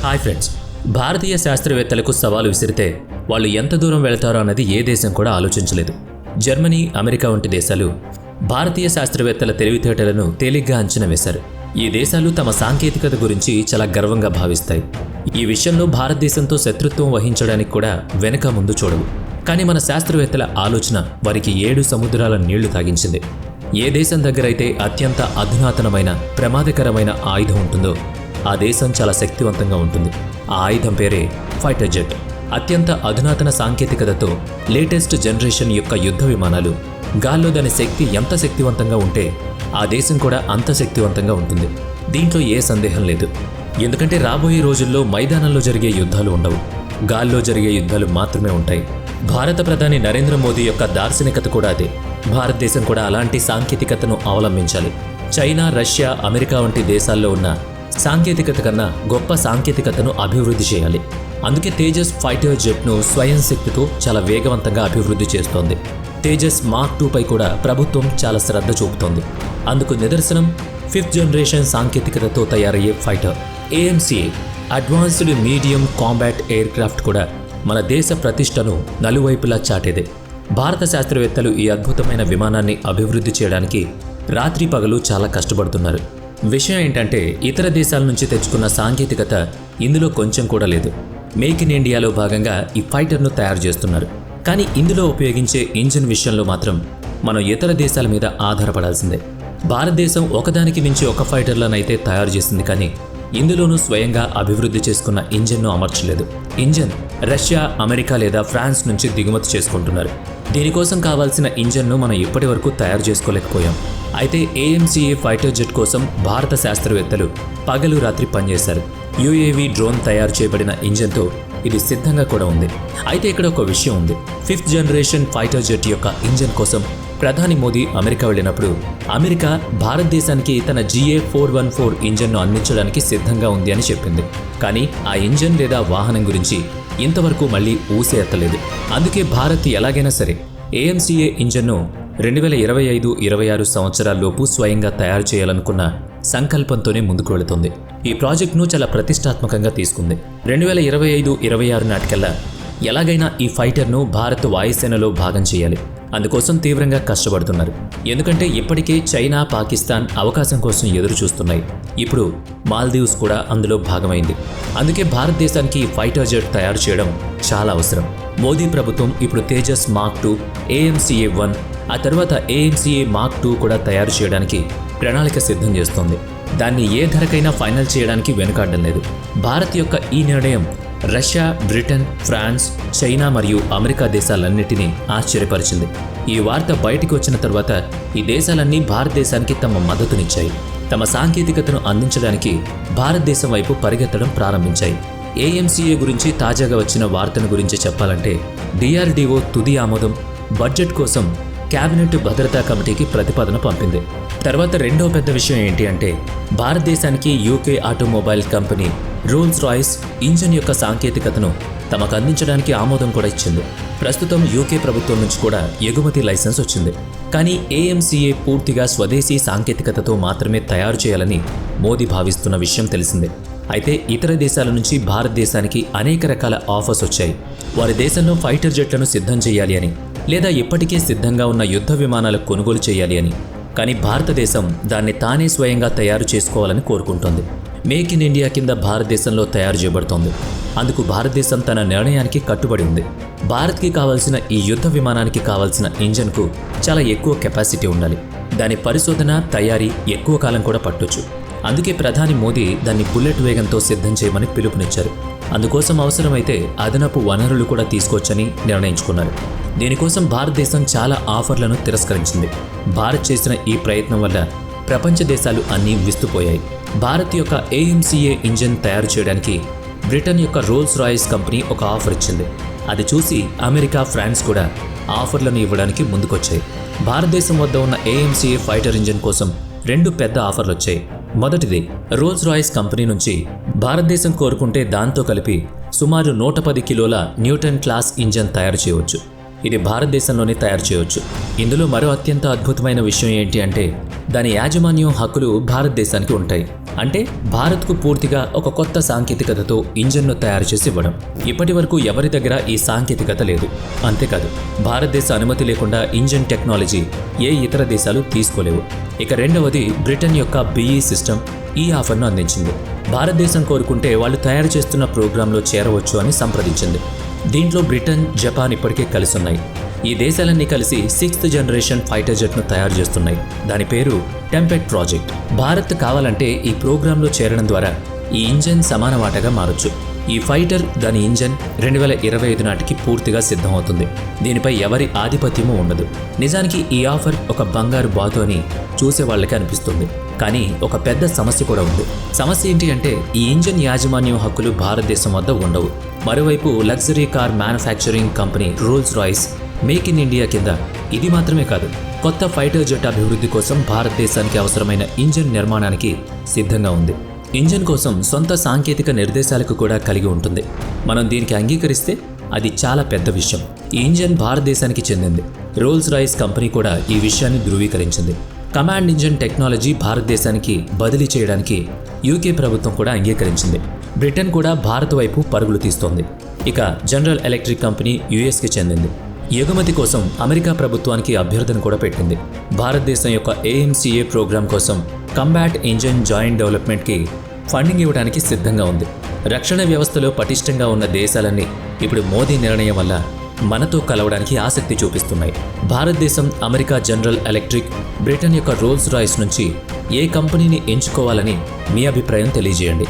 Hi friends, భారతీయ శాస్త్రవేత్తలకు సవాలు విసిరితే వాళ్ళు ఎంత దూరం వెళ్తారో అన్నది ఏ దేశం కూడా ఆలోచించలేదు. జర్మనీ, అమెరికా వంటి దేశాలు భారతీయ శాస్త్రవేత్తల తెలివితేటలను తేలిగ్గా అంచనా వేశారు. ఈ దేశాలు తమ సాంకేతికత గురించి చాలా గర్వంగా భావిస్తాయి. ఈ విషయంలో భారతదేశంతో శత్రుత్వం వహించడానికి కూడా వెనక ముందు చూడవు. కానీ మన శాస్త్రవేత్తల ఆలోచన వారికి 7 సముద్రాల నీళ్లు తాగించింది. ఏ దేశం దగ్గరైతే అత్యంత అధునాతనమైన ప్రమాదకరమైన ఆయుధం ఉంటుందో ఆ దేశం చాలా శక్తివంతంగా ఉంటుంది. ఆ ఆయుధం పేరే ఫైటర్ జెట్. అత్యంత అధునాతన సాంకేతికతతో లేటెస్ట్ జనరేషన్ యొక్క యుద్ధ విమానాలు. గాల్లో దాని శక్తి ఎంత శక్తివంతంగా ఉంటే ఆ దేశం కూడా అంత శక్తివంతంగా ఉంటుంది. దీంట్లో ఏ సందేహం లేదు. ఎందుకంటే రాబోయే రోజుల్లో మైదానంలో జరిగే యుద్ధాలు ఉండవు, గాల్లో జరిగే యుద్ధాలు మాత్రమే ఉంటాయి. భారత ప్రధాని నరేంద్ర మోదీ యొక్క దార్శనికత కూడా అదే. భారతదేశం కూడా అలాంటి సాంకేతికతను అవలంబించాలి. చైనా, రష్యా, అమెరికా వంటి దేశాల్లో ఉన్న సాంకేతికత కన్నా గొప్ప సాంకేతికతను అభివృద్ధి చేయాలి. అందుకే తేజస్ ఫైటర్ జెట్ను స్వయం శక్తితో చాలా వేగవంతంగా అభివృద్ధి చేస్తోంది. తేజస్ మార్క్ 2 పై కూడా ప్రభుత్వం చాలా శ్రద్ధ చూపుతోంది. అందుకు నిదర్శనం 5th జనరేషన్ సాంకేతికతతో తయారయ్యే fighter AMCA advanced medium combat aircraft కూడా మన దేశ ప్రతిష్టను నలువైపులా చాటేదే. భారత శాస్త్రవేత్తలు ఈ అద్భుతమైన విమానాన్ని అభివృద్ధి చేయడానికి రాత్రి పగలు చాలా కష్టపడుతున్నారు. విషయం ఏంటంటే ఇతర దేశాల నుంచి తెచ్చుకున్న సాంకేతికత ఇందులో కొంచెం కూడా లేదు. మేక్ ఇన్ ఇండియాలో భాగంగా ఈ ఫైటర్ను తయారు చేస్తున్నారు. కానీ ఇందులో ఉపయోగించే ఇంజిన్ విషయంలో మాత్రం మనం ఇతర దేశాల మీద ఆధారపడాల్సిందే. భారతదేశం ఒకదానికి మించి ఒక ఫైటర్లనైతే తయారు చేసింది, కానీ ఇందులోనూ స్వయంగా అభివృద్ధి చేసుకున్న ఇంజిన్ను అమర్చలేదు. ఇంజిన్ రష్యా, అమెరికా లేదా ఫ్రాన్స్ నుంచి దిగుమతి చేసుకుంటున్నారు. దీనికోసం కావాల్సిన ఇంజిన్ను మనం ఇప్పటి వరకు తయారు చేసుకోలేకపోయాం. అయితే AMCA ఫైటర్ జెట్ కోసం భారత శాస్త్రవేత్తలు పగలు రాత్రి పనిచేశారు. UAV డ్రోన్ తయారు చేయబడిన ఇంజిన్తో ఇది సిద్ధంగా కూడా ఉంది. అయితే ఇక్కడ ఒక విషయం ఉంది. 5th జనరేషన్ ఫైటర్ జెట్ యొక్క ఇంజిన్ కోసం ప్రధాని మోదీ అమెరికా వెళ్ళినప్పుడు అమెరికా భారతదేశానికి తన GA414 ఇంజిన్ను అందించడానికి సిద్ధంగా ఉంది అని చెప్పింది. కానీ ఆ ఇంజిన్ లేదా వాహనం గురించి ఇంతవరకు మళ్ళీ ఊసే ఎత్తలేదు. అందుకే భారత్ ఎలాగైనా సరే AMCA ఇంజిన్ను 2025-26 సంవత్సరాల్లోపు స్వయంగా తయారు చేయాలనుకున్న సంకల్పంతోనే ముందుకు వెళుతుంది. ఈ ప్రాజెక్టును చాలా ప్రతిష్టాత్మకంగా తీసుకుంది. 2025-26 నాటికల్లా ఎలాగైనా ఈ ఫైటర్ను భారత్ వాయుసేనలో భాగం చేయాలి. అందుకోసం తీవ్రంగా కష్టపడుతున్నారు. ఎందుకంటే ఇప్పటికే చైనా, పాకిస్తాన్ అవకాశం కోసం ఎదురు చూస్తున్నాయి. ఇప్పుడు మాల్దీవ్స్ కూడా అందులో భాగమైంది. అందుకే భారతదేశానికి ఈ ఫైటర్ జెట్ తయారు చేయడం చాలా అవసరం. మోదీ ప్రభుత్వం ఇప్పుడు తేజస్ మార్క్ 2, AMCA-1, ఆ తర్వాత AMCA మార్క్ 2 కూడా తయారు చేయడానికి ప్రణాళిక సిద్ధం చేస్తోంది. దాన్ని ఏ ధరకైనా ఫైనల్ చేయడానికి వెనుకాడడం లేదు. భారత్ యొక్క ఈ నిర్ణయం రష్యా, బ్రిటన్, ఫ్రాన్స్, చైనా మరియు అమెరికా దేశాలన్నిటినీ ఆశ్చర్యపరిచింది. ఈ వార్త బయటికి వచ్చిన తర్వాత ఈ దేశాలన్నీ భారతదేశానికి తమ మద్దతునిచ్చాయి. తమ సాంకేతికతను అందించడానికి భారతదేశం వైపు పరిగెత్తడం ప్రారంభించాయి. AMCA గురించి తాజాగా వచ్చిన వార్తను గురించి చెప్పాలంటే DRDO తుది ఆమోదం, బడ్జెట్ కోసం కేబినెట్ భద్రతా కమిటీకి ప్రతిపాదన పంపింది. తర్వాత రెండో పెద్ద విషయం ఏంటి అంటే భారతదేశానికి UK automobile company Rolls Royce engine యొక్క సాంకేతికతను తమకు అందించడానికి ఆమోదం కూడా ఇచ్చింది. ప్రస్తుతం UK ప్రభుత్వం నుంచి కూడా ఎగుమతి లైసెన్స్ వచ్చింది. కానీ AMCA పూర్తిగా స్వదేశీ సాంకేతికతతో మాత్రమే తయారు చేయాలని మోదీ భావిస్తున్న విషయం తెలిసిందే. అయితే ఇతర దేశాల నుంచి భారతదేశానికి అనేక రకాల ఆఫర్స్ వచ్చాయి. వారి దేశంలో ఫైటర్ జెట్లను సిద్ధం చేయాలి అని, లేదా ఇప్పటికే సిద్ధంగా ఉన్న యుద్ధ విమానాలు కొనుగోలు చేయాలి అని. కానీ భారతదేశం దాన్ని తానే స్వయంగా తయారు చేసుకోవాలని కోరుకుంటోంది. మేక్ ఇన్ ఇండియా కింద భారతదేశంలో తయారు చేయబడుతోంది. అందుకు భారతదేశం తన నిర్ణయానికి కట్టుబడి ఉంది. భారత్కి కావాల్సిన ఈ యుద్ధ విమానానికి కావాల్సిన ఇంజన్కు చాలా ఎక్కువ కెపాసిటీ ఉండాలి. దాని పరిశోధన, తయారీ ఎక్కువ కాలం కూడా పట్టొచ్చు. అందుకే ప్రధాని మోదీ దాన్ని బుల్లెట్ వేగంతో సిద్ధం చేయమని పిలుపునిచ్చారు. అందుకోసం అవసరమైతే అదనపు వనరులు కూడా తీసుకోవచ్చని నిర్ణయించుకున్నారు. దీనికోసం భారతదేశం చాలా ఆఫర్లను తిరస్కరించింది. భారత్ చేసిన ఈ ప్రయత్నం వల్ల ప్రపంచ దేశాలు అన్నీ విస్తుపోయాయి. భారత్ యొక్క AMCA ఇంజిన్ తయారు చేయడానికి బ్రిటన్ యొక్క రోల్స్ రాయ్స్ కంపెనీ ఒక ఆఫర్ ఇచ్చింది. అది చూసి అమెరికా, ఫ్రాన్స్ కూడా ఆఫర్లను ఇవ్వడానికి ముందుకొచ్చాయి. భారతదేశం వద్ద ఉన్న AMCA ఫైటర్ ఇంజిన్ కోసం 2 పెద్ద ఆఫర్లు వచ్చాయి. మొదటిది రోల్స్ రాయ్స్ కంపెనీ నుంచి భారతదేశం కోరుకుంటే దాంతో కలిపి సుమారు 110 కిలోల న్యూటన్ క్లాస్ ఇంజిన్ తయారు చేయవచ్చు. ఇది భారతదేశంలోనే తయారు చేయవచ్చు. ఇందులో మరో అత్యంత అద్భుతమైన విషయం ఏంటి అంటే దాని యాజమాన్యం హక్కులు భారతదేశానికి ఉంటాయి. అంటే భారత్కు పూర్తిగా ఒక కొత్త సాంకేతికతతో ఇంజన్ను తయారు చేసి ఇవ్వడం. ఇప్పటి వరకు ఎవరి దగ్గర ఈ సాంకేతికత లేదు. అంతేకాదు, భారతదేశ అనుమతి లేకుండా ఇంజన్ టెక్నాలజీ ఏ ఇతర దేశాలు తీసుకోలేవు. ఇక రెండవది, బ్రిటన్ యొక్క BE సిస్టమ్ ఈ ఆఫర్ను అందించింది. భారతదేశం కోరుకుంటే వాళ్ళు తయారు చేస్తున్న ప్రోగ్రాంలో చేరవచ్చు అని సంప్రదించింది. దీంట్లో బ్రిటన్, జపాన్ ఇప్పటికే కలిసి ఉన్నాయి. ఈ దేశాలన్నీ కలిసి 6th జనరేషన్ ఫైటర్ జెట్ను తయారు చేస్తున్నాయి. దాని పేరు టెంపెట్ ప్రాజెక్ట్. భారత్ కావాలంటే ఈ ప్రోగ్రాంలో చేరడం ద్వారా ఈ ఇంజన్ సమాన వాటగా మారొచ్చు. ఈ ఫైటర్, దాని ఇంజన్ 2025 నాటికి పూర్తిగా సిద్ధమవుతుంది. దీనిపై ఎవరి ఆధిపత్యమూ ఉండదు. నిజానికి ఈ ఆఫర్ ఒక బంగారు బాతు అని చూసే వాళ్ళకి అనిపిస్తుంది. కానీ ఒక పెద్ద సమస్య కూడా ఉంది. సమస్య ఏంటి అంటే ఈ ఇంజన్ యాజమాన్యం హక్కులు భారతదేశం వద్ద ఉండవు. మరోవైపు luxury car manufacturing company Rolls Royce make in India కింద ఇది మాత్రమే కాదు, కొత్త ఫైటర్ జెట్ అభివృద్ధి కోసం భారతదేశానికి అవసరమైన ఇంజన్ నిర్మాణానికి సిద్ధంగా ఉంది. ఇంజన్ కోసం సొంత సాంకేతిక నిర్దేశాలకు కూడా కలిగి ఉంటుంది. మనం దీనికి అంగీకరిస్తే అది చాలా పెద్ద విషయం. ఈ ఇంజన్ భారతదేశానికి చెందింది. రోల్స్ రాయ్స్ కంపెనీ కూడా ఈ విషయాన్ని ధృవీకరించింది. కమాండ్ ఇంజన్ టెక్నాలజీ భారతదేశానికి బదిలీ చేయడానికి UK ప్రభుత్వం కూడా అంగీకరించింది. బ్రిటన్ కూడా భారత్ వైపు పరుగులు తీస్తోంది. ఇక జనరల్ ఎలక్ట్రిక్ కంపెనీ USకి చెందింది. ఎగుమతి కోసం అమెరికా ప్రభుత్వానికి అభ్యర్థన కూడా పెట్టింది. భారతదేశం యొక్క AMCA ప్రోగ్రాం కోసం కంబాట్ ఇంజన్ జాయింట్ డెవలప్మెంట్కి ఫండింగ్ ఇవ్వడానికి సిద్ధంగా ఉంది. రక్షణ వ్యవస్థలో పటిష్టంగా ఉన్న దేశాలన్నీ ఇప్పుడు మోదీ నిర్ణయం వల్ల మనతో కలవడానికి ఆసక్తి చూపిస్తున్నాయి. భారతదేశం, అమెరికా జనరల్ ఎలక్ట్రిక్, బ్రిటన్ యొక్క రోల్స్ రాయ్స్ నుంచి ఏ కంపెనీని ఎంచుకోవాలని మీ అభిప్రాయం తెలియజేయండి.